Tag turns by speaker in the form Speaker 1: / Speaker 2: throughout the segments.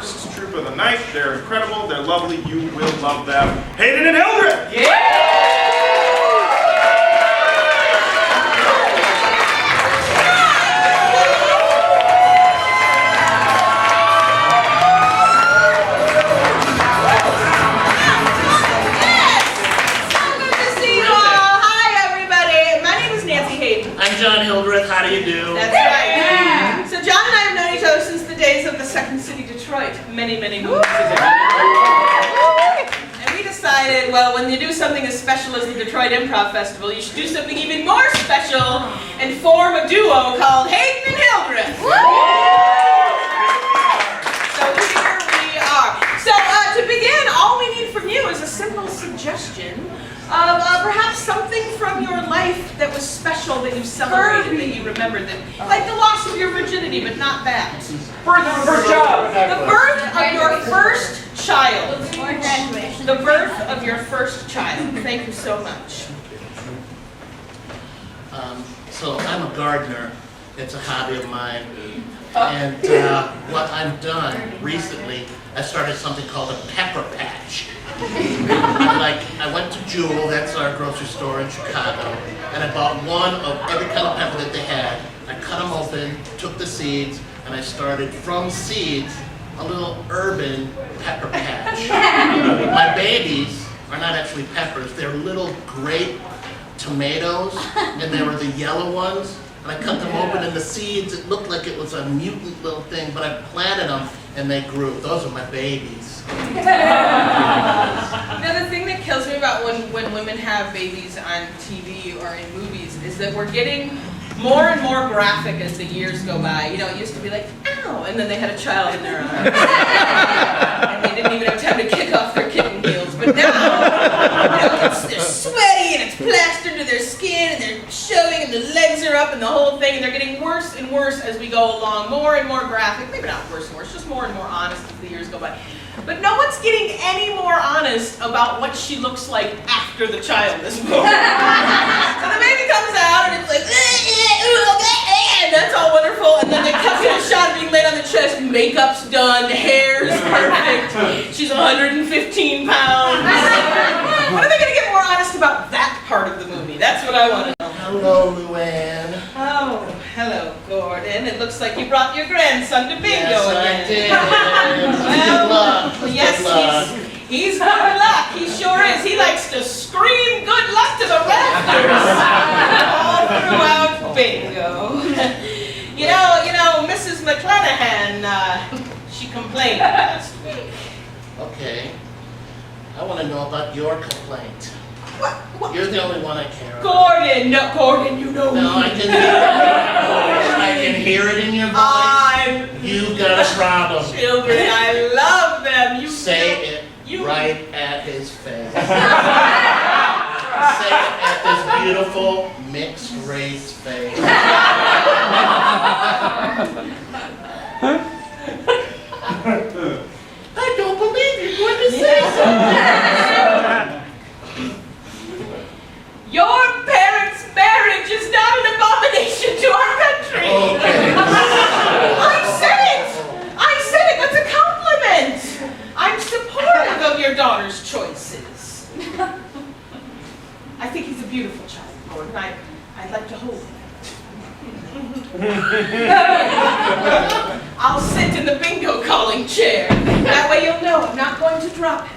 Speaker 1: first troop of the night. They're incredible, they're lovely, you will love them. Hayden and Hildreth! Yeah!
Speaker 2: Hildreth, how do you do?
Speaker 3: That's right. Yeah. So John and I have known each other since the days of the Second City Detroit, many moons ago. And we decided, well, when you do something as special as the Detroit Improv Festival, you should do something even more special and form a duo called Hayden and Hildreth. So here we are. So to begin, all we need from you is a simple suggestion of perhaps something from your life that was special, that you celebrated, that you remembered, that, like the loss of your virginity, but not that.
Speaker 4: Birth of your first child.
Speaker 3: The birth of your first child.
Speaker 5: Or graduation.
Speaker 3: The birth of your first child. Thank you so much.
Speaker 2: So I'm a gardener. It's a hobby of mine. And what I've done recently, I started something called a pepper patch. Like, I went to Jewel, that's our grocery store in Chicago, and I bought one of every kind of pepper that they had. I cut them open, took the seeds, and I started from seeds a little urban pepper patch. My babies are not actually peppers, they're little grape tomatoes, and they were the yellow ones. And I cut them open, and the seeds, it looked like it was a mutant little thing, but I planted them, and they grew. Those are my babies.
Speaker 3: You know, the thing that kills me about when women have babies on TV or in movies is that we're getting more and more graphic as the years go by. You know, it used to be like, ow, and then they had a child in their arms. And they didn't even have time to kick off their kitten heels. But now, you know, they're sweaty and it's plastered to their skin and they're showing and the legs are up and the whole thing, and they're getting worse and worse as we go along. More and more graphic, maybe not worse and worse, just more and more honest as the years go by. But no one's getting any more honest about what she looks like after the child is born. So the baby comes out and it's like, and that's all wonderful. And then they cut to a shot of being laid on the chest, makeup's done, hair's perfect, she's 115 pounds. When are they going to get more honest about that part of the movie? That's what I want to know.
Speaker 2: Hello, Luann.
Speaker 3: Oh, hello, Gordon. It looks like you brought your grandson to bingo
Speaker 2: Yes,
Speaker 3: again.
Speaker 2: I did. Good luck.
Speaker 3: Yes,
Speaker 2: Good luck.
Speaker 3: he's good luck. He sure is. He likes to scream good luck to the rafters all throughout bingo. You know, Mrs. McClanahan, she complained last week.
Speaker 2: Okay. I want to know about your complaint.
Speaker 3: What?
Speaker 2: You're the only one I care about.
Speaker 3: Gordon, no, Gordon, you know
Speaker 2: No,
Speaker 3: me.
Speaker 2: I can hear it. I can hear it in your voice. You've got a problem.
Speaker 3: Children, I love them. You
Speaker 2: Say it
Speaker 3: you-
Speaker 2: right at his face. Say it at this beautiful mixed race face. I don't believe you're going to say something.
Speaker 3: Your parents' marriage is not an abomination to our country.
Speaker 2: Okay.
Speaker 3: I said it. That's a compliment. I'm supportive of your daughter's choices. I think he's a beautiful child, Gordon. I'd like to hold him. I'll sit in the bingo calling chair. That way you'll know I'm not going to drop him.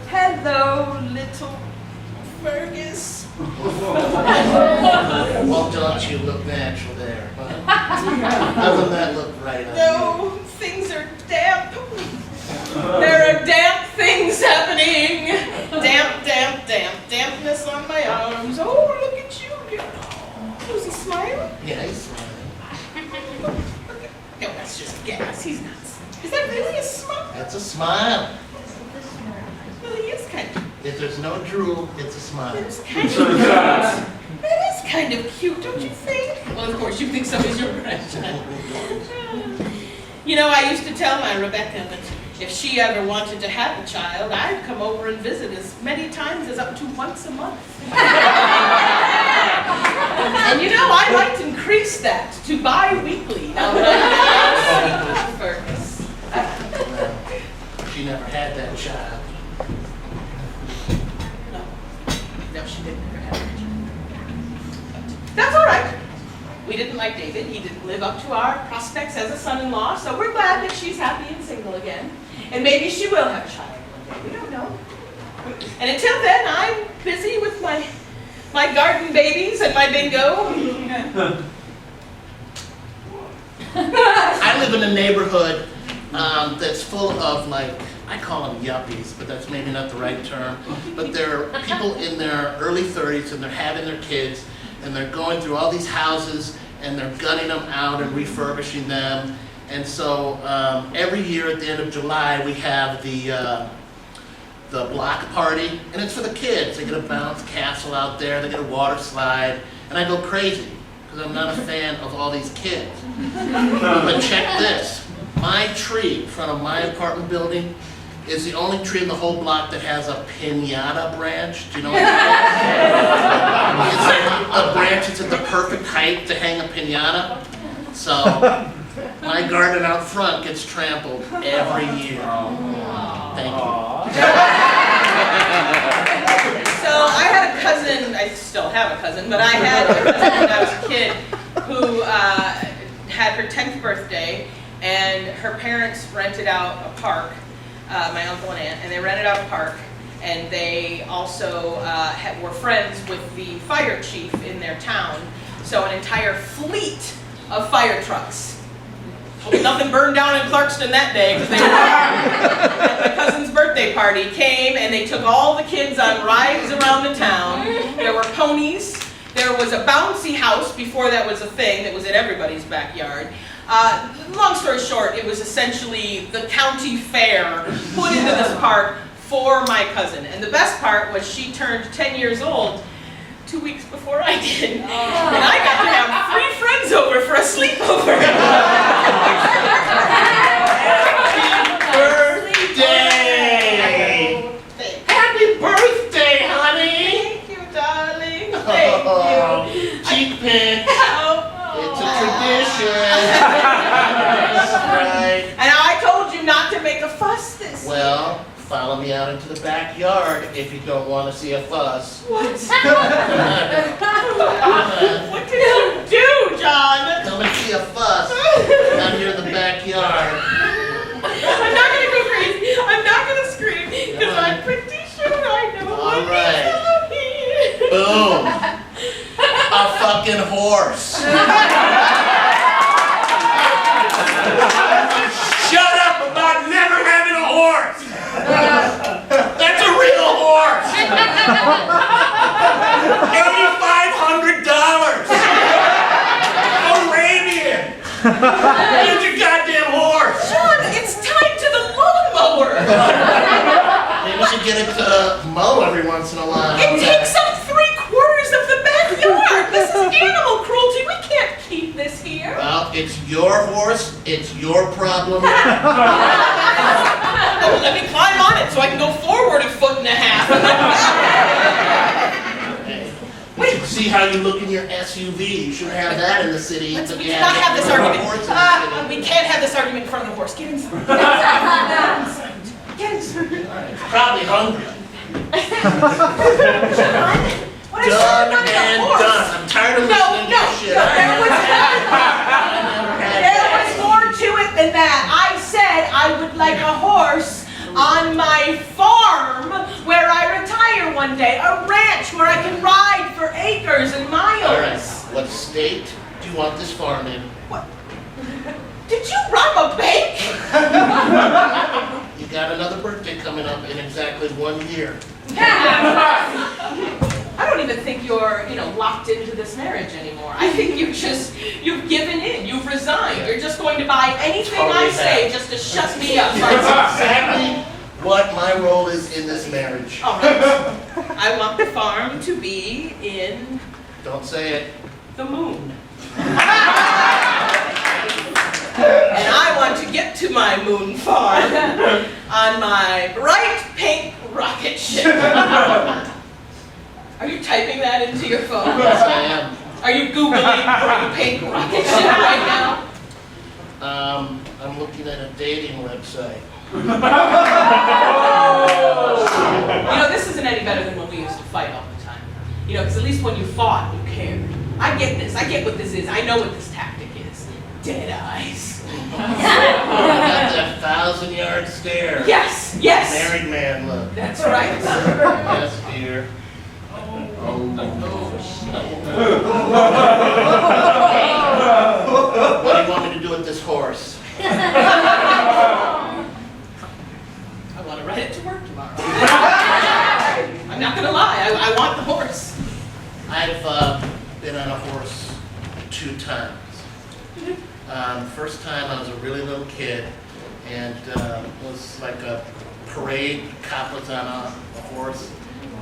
Speaker 3: Hello, little Fergus.
Speaker 2: Well, don't you look natural there, huh? Doesn't that look right on
Speaker 3: No, things are damp. There are damp things happening. Dampness on my arms. Oh, look at you. Oh, is he smiling?
Speaker 2: you? Yeah, he's smiling.
Speaker 3: No, that's just gas. He's not. Is that really a smile?
Speaker 2: That's a smile.
Speaker 3: Well, he is kind of.
Speaker 2: If there's no drool, it's a smile.
Speaker 3: That is kind of cute. That is kind of cute, don't you think? Well, of course, you think so is your grandchild. You know, I used to tell my Rebecca that if she ever wanted to have a child, I'd come over and visit as many times as up to once a month. And you know, I liked increasing increased that to bi-weekly now that I'm Fergus.
Speaker 2: She never had that child.
Speaker 3: No, she didn't ever have a child. That's all right. We didn't like David. He didn't live up to our prospects as a son-in-law, so we're glad that she's happy and single again. And maybe she will have a child one day. We don't know. And until then, I'm busy with my garden babies and my bingo.
Speaker 2: I live in a neighborhood that's full of, like, I call them yuppies, but that's maybe not the right term. But there are people in their early 30s and they're having their kids and they're going through all these houses and they're gutting them out and refurbishing them. And so every year at the end of July we have the block party, and it's for the kids. They get a bounce castle out there, they get a water slide, and I go crazy because I'm not a fan of all these kids. But check this. My tree in front of my apartment building is the only tree in the whole block that has a piñata branch. Do you know what that is? It's a branch that's at the perfect height to hang a piñata. So my garden out front gets trampled every year. Thank you.
Speaker 3: So I had a cousin, I still have a cousin, but I had a cousin when I was a kid who had her 10th birthday, and her parents rented out a park, my uncle and aunt, and they rented out a park, and they also were friends with the fire chief in their town, so an entire fleet of fire trucks. Well, nothing burned down in Clarkston that day because they were at my cousin's birthday party, came and they took all the kids on rides around the town. There were ponies. There was a bouncy house before that was a thing that was in everybody's backyard. Long story short, it was essentially the county fair put into this park for my cousin. And the best part was she turned 10 years old 2 weeks before I did. And I got to have 3 friends over for a sleepover.
Speaker 2: Happy birthday, honey!
Speaker 3: Thank you, darling. Thank you.
Speaker 2: Cheek pinch. It's a tradition. Right.
Speaker 3: And I told you not to make a fuss this year.
Speaker 2: Well, follow me out into the backyard if you don't want to see a fuss.
Speaker 3: What? What did you do, John?
Speaker 2: Come and see a fuss out here in the backyard.
Speaker 3: I'm not going to go crazy. I'm not going to scream because I'm pretty sure I know what
Speaker 2: Alright.
Speaker 3: he's going to be.
Speaker 2: Boom. A fucking horse.
Speaker 1: Shut up about never having a horse!
Speaker 2: That's a real horse.
Speaker 1: $8,500! Arabian! Get your goddamn horse!
Speaker 3: John, it's tied to the lawnmower.
Speaker 2: Maybe we should get it to mow every once in a while.
Speaker 3: It takes up 3/4 of the backyard. This is animal cruelty. We can't keep this here.
Speaker 2: Well, it's your horse, it's your problem.
Speaker 3: Oh, let me climb on it so I can go forward 1.5 feet.
Speaker 2: Hey, you should see how you look in your SUV. You shouldn't have that in the city.
Speaker 3: We
Speaker 2: but you
Speaker 3: cannot have this argument.
Speaker 2: horse in the city.
Speaker 3: We can't have this argument in front of the horse. Get inside. Get inside.
Speaker 2: It's probably hungry.
Speaker 3: What I said
Speaker 2: Done
Speaker 3: about the
Speaker 2: and
Speaker 3: horse.
Speaker 2: done. I'm tired of
Speaker 3: No,
Speaker 2: listening
Speaker 3: no,
Speaker 2: to shit.
Speaker 3: no, there was more to it than that. I said I would like a horse on my farm where I retire one day. A ranch where I can ride for acres and miles.
Speaker 2: All right. What state do you want this farm in?
Speaker 3: What? Did you rob a bank?
Speaker 2: You got another birthday coming up in exactly 1 year.
Speaker 3: I don't even think you're, locked into this marriage anymore. I think you've given in. You've resigned. You're just going to buy anything I say just to shut me up.
Speaker 2: That's exactly what my role is in this marriage.
Speaker 3: All right. I want the farm to be in
Speaker 2: Don't say it.
Speaker 3: the moon. And I want to get to my moon farm on my bright pink rocket ship. Are you typing that into your phone?
Speaker 2: Yes, I am.
Speaker 3: Are you Googling? Are you paying rocket ship right now?
Speaker 2: I'm looking at a dating website.
Speaker 3: You know, this isn't any better than when we used to fight all the time. You know, because at least when you fought, you cared. I get this. I get what this is. I know what this tactic is. Dead eyes.
Speaker 2: I got that 1,000-yard stare.
Speaker 3: Yes, yes.
Speaker 2: Married man look.
Speaker 3: That's right.
Speaker 2: Yes, dear. What do you want me to do with this horse?
Speaker 3: I want to ride it to work tomorrow. I'm not going to lie. I want the horse.
Speaker 2: I've been on a horse 2 times. First time I was a really little kid, and it was like a parade. Cop was on a horse,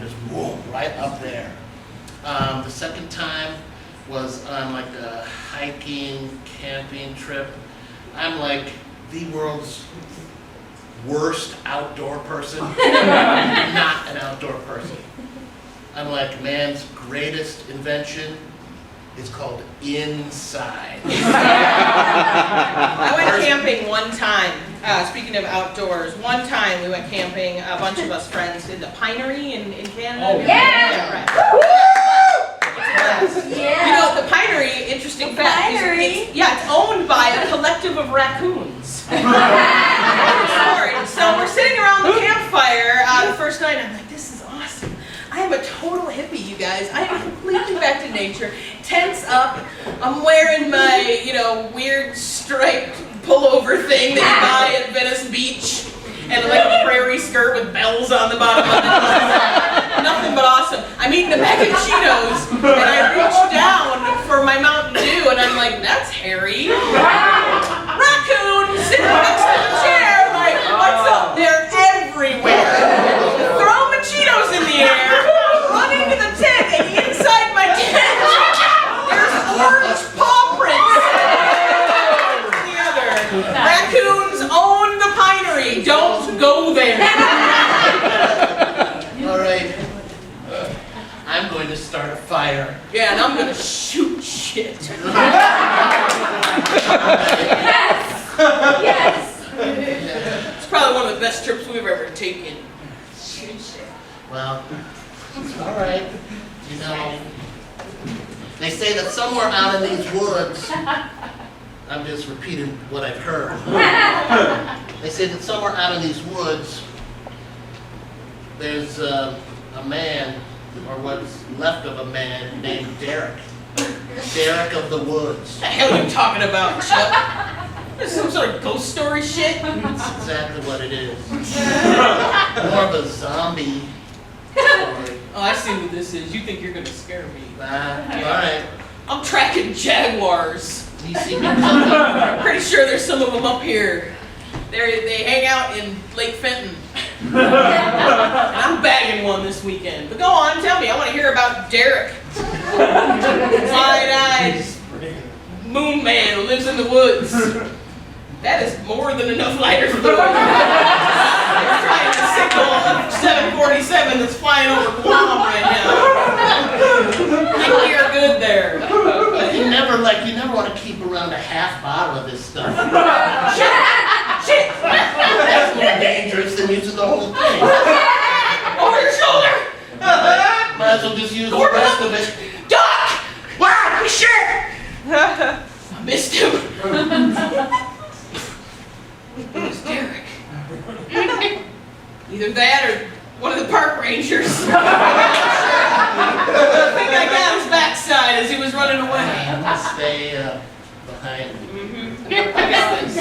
Speaker 2: just boom, right up there. The second time was on like a hiking, camping trip. I'm like the world's worst outdoor person. Not an outdoor person. I'm like man's greatest invention. It's called inside.
Speaker 3: I went camping one time. Speaking of outdoors, one time we went camping. A bunch of us friends did the Pinery in Canada.
Speaker 4: Oh,
Speaker 3: yeah, right.
Speaker 5: Yeah.
Speaker 3: You know, the Pinery, interesting fact, it's owned by a collective of raccoons. Story. So we're sitting around the campfire the first night, and I'm like, this is awesome. I am a total hippie, you guys. I am completely back to nature. Tents up. I'm wearing my, weird striped pullover thing that you buy at Venice Beach. And like a prairie skirt with bells on the bottom of it. Nothing but awesome. I'm eating a bag of Cheetos, and I reach down for my Mountain Dew, and I'm like, that's hairy. Raccoon sitting next to the chair, like, what's up? They're everywhere. Throw my Cheetos in the air, run into the tent, and inside my tent, there's orange paw prints. The other. Raccoons own the Pinery. Don't go there.
Speaker 2: All right. I'm going to start a fire.
Speaker 3: Yeah, and I'm gonna shoot shit.
Speaker 5: Yes.
Speaker 3: It's probably one of the best trips we've ever taken.
Speaker 2: Well, all right. You know, they say that somewhere out in these woods, I'm just repeating what I've heard. They say that somewhere out in these woods, there's a man, or what's left of a man, named Derek. Derek of the woods.
Speaker 3: What the hell are you talking about, Chuck? This is some sort of ghost story shit?
Speaker 2: That's exactly what it is. More of a zombie story.
Speaker 3: Oh, I see what this is. You think you're gonna scare me.
Speaker 2: All right.
Speaker 3: I'm tracking jaguars.
Speaker 2: You see me coming?
Speaker 3: I'm pretty sure there's some of them up here. They hang out in Lake Fenton. And I'm bagging one this weekend. But go on, tell me. I want to hear about Derek. Wide-eyed moon man who lives in the woods. That is more than enough lighter fluid. They're trying to signal a 747 that's flying over Guam right now. I think you're good there.
Speaker 2: You never want to keep around a half bottle of this stuff.
Speaker 3: Shit!
Speaker 2: That's more dangerous than using the whole thing.
Speaker 3: Over your shoulder!
Speaker 2: Might as well just use the rest of it.
Speaker 3: Duck! Wow, shit! I missed him. Where's Derek? Either that or one of the park rangers. I think I got his backside as he was running away.
Speaker 2: I'm gonna stay behind me.
Speaker 3: I got this.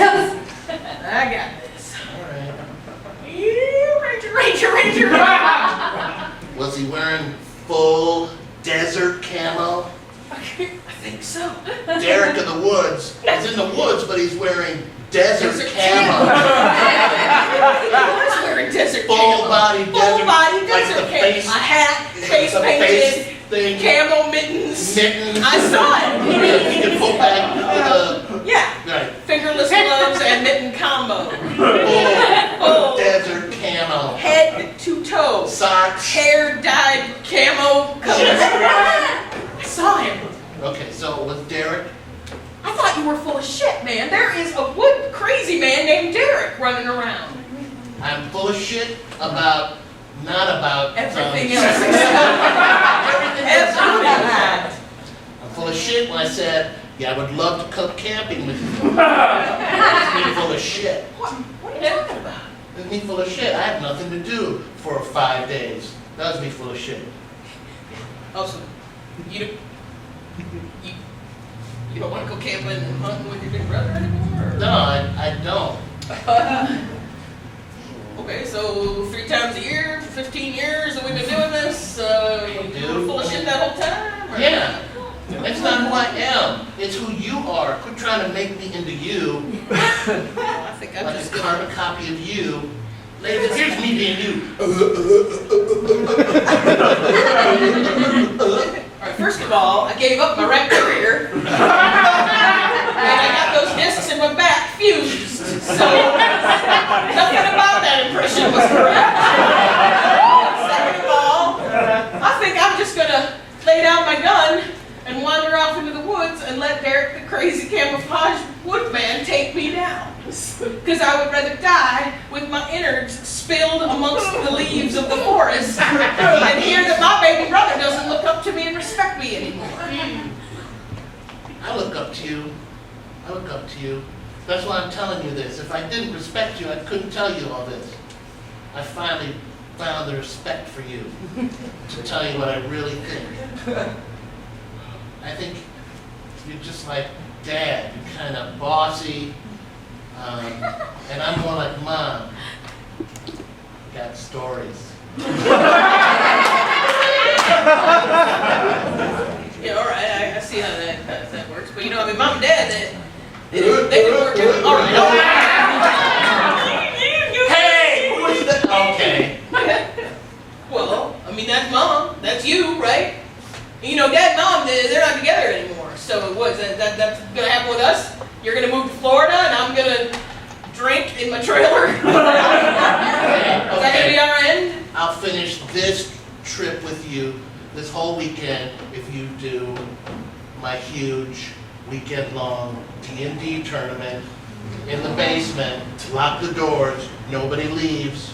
Speaker 3: I got this.
Speaker 2: All right.
Speaker 3: Ranger.
Speaker 2: Was he wearing full desert camo?
Speaker 3: I think so.
Speaker 2: Derek of the woods. He's in the woods, but he's wearing desert
Speaker 3: Desert
Speaker 2: camo.
Speaker 3: I was wearing desert
Speaker 2: Full
Speaker 3: camo.
Speaker 2: body
Speaker 3: Full
Speaker 2: desert.
Speaker 3: body
Speaker 2: Like
Speaker 3: desert
Speaker 2: the
Speaker 3: camo.
Speaker 2: face.
Speaker 3: A hat, face
Speaker 2: the
Speaker 3: painted,
Speaker 2: face thing.
Speaker 3: camo mittens.
Speaker 2: Mittens.
Speaker 3: I saw it.
Speaker 2: You can pull back the
Speaker 3: Yeah.
Speaker 2: right.
Speaker 3: Fingerless gloves and mitten combo.
Speaker 2: Full desert camo.
Speaker 3: Head to toe.
Speaker 2: Socks.
Speaker 3: Hair dyed camo colors. I saw him.
Speaker 2: Okay.
Speaker 3: you were full of shit, man. There is a wood crazy man named Derek running around.
Speaker 2: I'm full of shit about, not about
Speaker 3: Everything else.
Speaker 2: Everything else.
Speaker 3: Everything.
Speaker 2: I'm full of shit when I said, yeah, I would love to come camping with you. That's me full of shit.
Speaker 3: What are you talking about?
Speaker 2: That's me full of shit. I had nothing to do for 5 days. That was me full of shit.
Speaker 3: Oh, so you don't want to go camping and hunting with your big brother anymore?
Speaker 2: No, I don't.
Speaker 3: Okay, so 3 times a year for 15 years that we've been doing this, you were full of shit that whole time? Or?
Speaker 2: Yeah. That's not who I am. It's who you are. Quit trying to make me into you.
Speaker 3: I think I'm
Speaker 2: Like
Speaker 3: just
Speaker 2: a carbon copy of you. Ladies, here's me being you.
Speaker 3: Alright, first of all, I gave up my rap career. And I got those discs in my back fused. So, nothing about that impression was correct. Second of all, I think I'm just gonna lay down my gun and wander off into the woods and let Derek the crazy camouflage woodman take me down. Because I would rather die with my innards spilled amongst the leaves of the forest and hear that my baby brother doesn't look up to me and respect me anymore.
Speaker 2: I look up to you. I look up to you. That's why I'm telling you this. If I didn't respect you, I couldn't tell you all this. I finally found the respect for you to tell you what I really think. I think you're just like Dad. You're kind of bossy, and I'm more like Mom. Got stories.
Speaker 3: Yeah, all right, I see how that works. But you know, I mean, Mom and Dad, they've been working. All right.
Speaker 2: Hey, who is that? Okay.
Speaker 3: Well, I mean, that's Mom. That's you, right? You know, Dad and Mom, they're not together anymore. So what, that's going to happen with us? You're going to move to Florida and I'm going to drink in my trailer? Is that going to be our end?
Speaker 2: I'll finish this trip with you this whole weekend if you do my huge weekend-long D&D tournament in the basement. Lock the doors. Nobody leaves.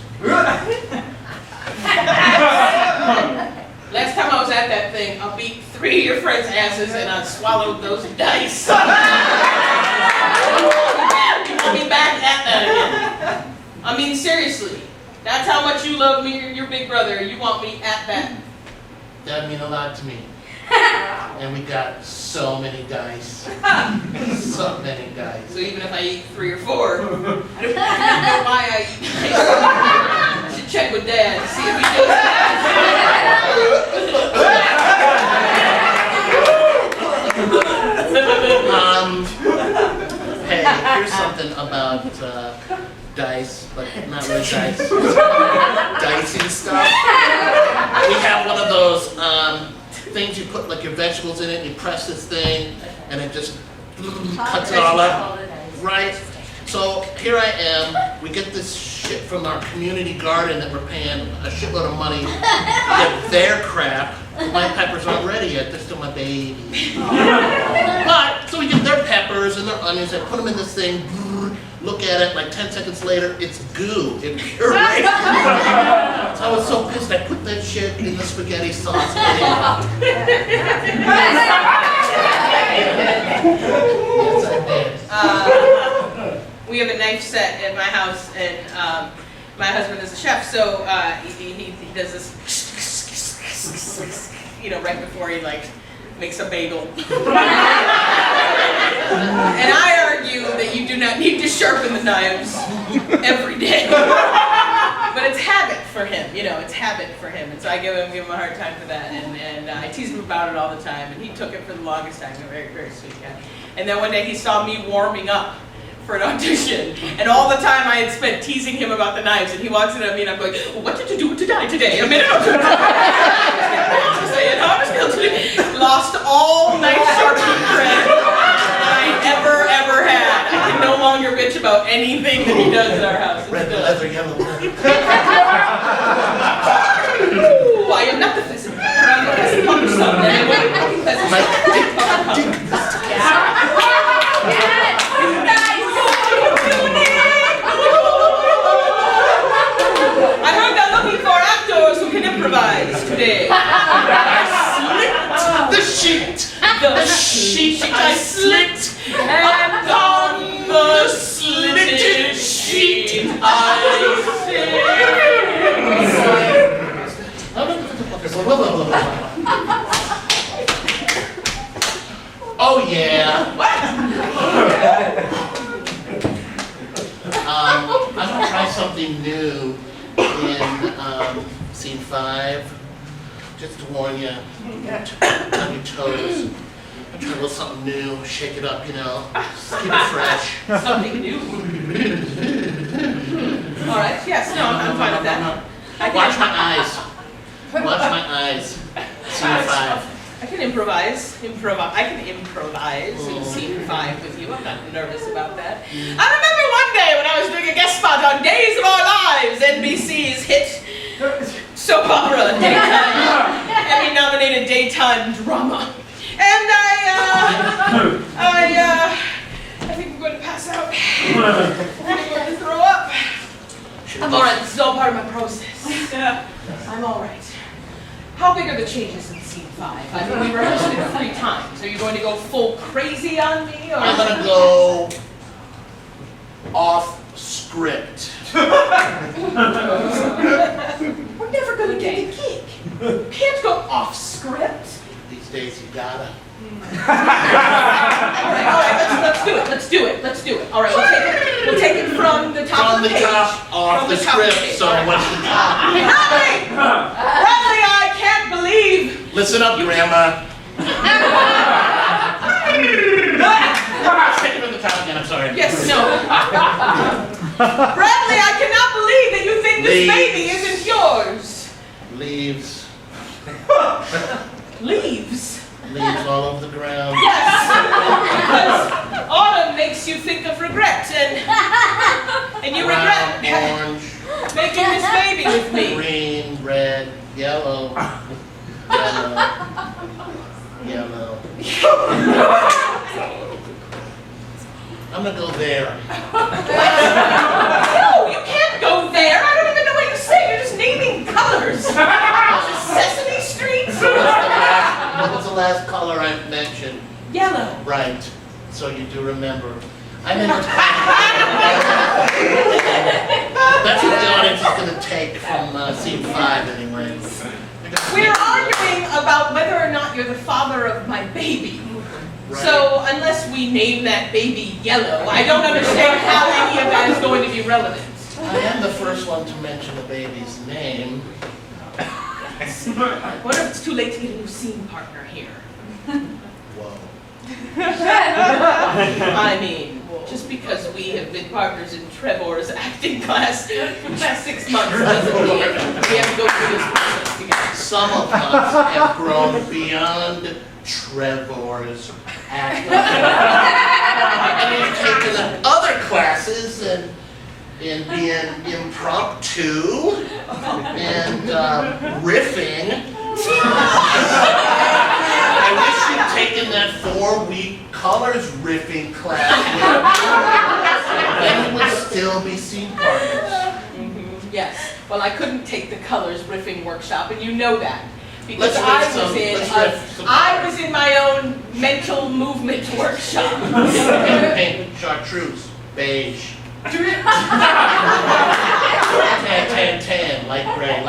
Speaker 3: Last time I was at that thing, I beat 3 of your friends' asses and I swallowed those dice. You want me back at that again? I mean, seriously. That's how much you love me, your big brother. You want me at that.
Speaker 2: That means a lot to me. And we got so many dice. So many dice.
Speaker 3: So even if I eat 3 or 4, I don't know why I eat dice. I should check with Dad to see if he does
Speaker 2: Hey, here's something about dice, but not really dice. Dicing stuff. We have one of those things you put like your vegetables in it, and you press this thing, and it just cuts it all up. Right? So here I am. We get this shit from our community garden that we're paying a shitload of money to get their crap. My peppers aren't ready yet. They're still my babies. But, so we get their peppers and their onions, I put them in this thing, look at it, like 10 seconds later, it's goo. It pureed. So I was so pissed, I put that shit in the spaghetti sauce. Yes, I did.
Speaker 3: We have a knife set at my house, and my husband is a chef, so he does this, you know, right before he like makes a bagel. And I argue that you do not need to sharpen the knives every day. But it's habit for him, you know, it's habit for him. And so I give him a hard time for that, and I tease him about it all the time, and he took it for the longest time. He's a very, very sweet guy. And then one day he saw me warming up for an audition, and all the time I had spent teasing him about the knives, and he walks in at me and I'm going, well, what did you do today? A minute ago. Lost all knife sharpening credit I ever had. I can no longer bitch about anything that he does at our house.
Speaker 2: Red leather, yellow leather.
Speaker 3: Ooh, I am not the pheasant. I'm the pheasant punch son. I slit, and on the slitted sheet I
Speaker 2: Oh yeah. I'm gonna try something new in scene 5. Just to warn you, on your toes. I'm trying a little something new, shake it up, you know, just keep it fresh.
Speaker 3: Something new. All right. Yes. No. I'm fine with that.
Speaker 2: Watch my eyes. Watch my eyes. Scene 5.
Speaker 3: I can improvise. I can improvise in scene 5 with you. I'm not nervous about that. I remember one day when I was doing a guest spot on Days of Our Lives, NBC's hit soap opera, daytime, Emmy-nominated daytime drama, and I think I'm going to pass out. I think I'm going to throw up. I'm all right. This is all part of my process. I'm all right. How big are the changes in scene 5? I mean, we rehearsed it 3 times. Are you going to go full crazy on me, or?
Speaker 2: I'm gonna go off script.
Speaker 3: We're never going to get a gig. You can't go off script.
Speaker 2: These days you gotta.
Speaker 3: All right, let's do it. All right, we'll take it from the top
Speaker 2: From
Speaker 3: of
Speaker 2: the
Speaker 3: the page.
Speaker 2: top, off
Speaker 3: From
Speaker 2: the
Speaker 3: the top of the
Speaker 2: script,
Speaker 3: page.
Speaker 2: so
Speaker 3: All right.
Speaker 2: what's the top?
Speaker 3: Bradley, I can't believe.
Speaker 2: Listen up, Grandma. Take it from the top again, I'm sorry.
Speaker 3: Yes, no. Bradley, I cannot believe that you think this baby isn't yours.
Speaker 2: Leaves.
Speaker 3: Leaves.
Speaker 2: Leaves all over the ground.
Speaker 3: Yes, because autumn makes you think of regret, and you regret
Speaker 2: Brown, orange,
Speaker 3: making this baby with me.
Speaker 2: green, red, yellow, yellow. I'm gonna go there.
Speaker 3: No, you can't go there. I don't even know what you're saying. You're just naming colors. Sesame Street.
Speaker 2: What's the last color I mentioned?
Speaker 3: Yellow.
Speaker 2: Right. So you do remember. I'm in the That's what the audience is going to take from scene 5 anyway.
Speaker 3: We're arguing about whether or not you're the father of my baby.
Speaker 2: Right.
Speaker 3: So unless we name that baby Yellow, I don't understand how any of that is going to be relevant.
Speaker 2: I am the first one to mention the baby's name.
Speaker 3: What if it's too late to get a new scene partner here?
Speaker 2: Whoa.
Speaker 3: I mean, just because we have been partners in Trevor's acting class for the past 6 months doesn't mean we have to go through this process together.
Speaker 2: Some of us have grown beyond Trevor's acting. And we've taken other classes and in being impromptu and riffing. I wish you'd taken that 4-week colors riffing class and we would still be scene partners.
Speaker 3: Yes. Well, I couldn't take the colors riffing workshop, and you know that. Because
Speaker 2: Let's riff some
Speaker 3: I was in my own mental movement workshop.
Speaker 2: Paint chartreuse, beige. Tan, light gray,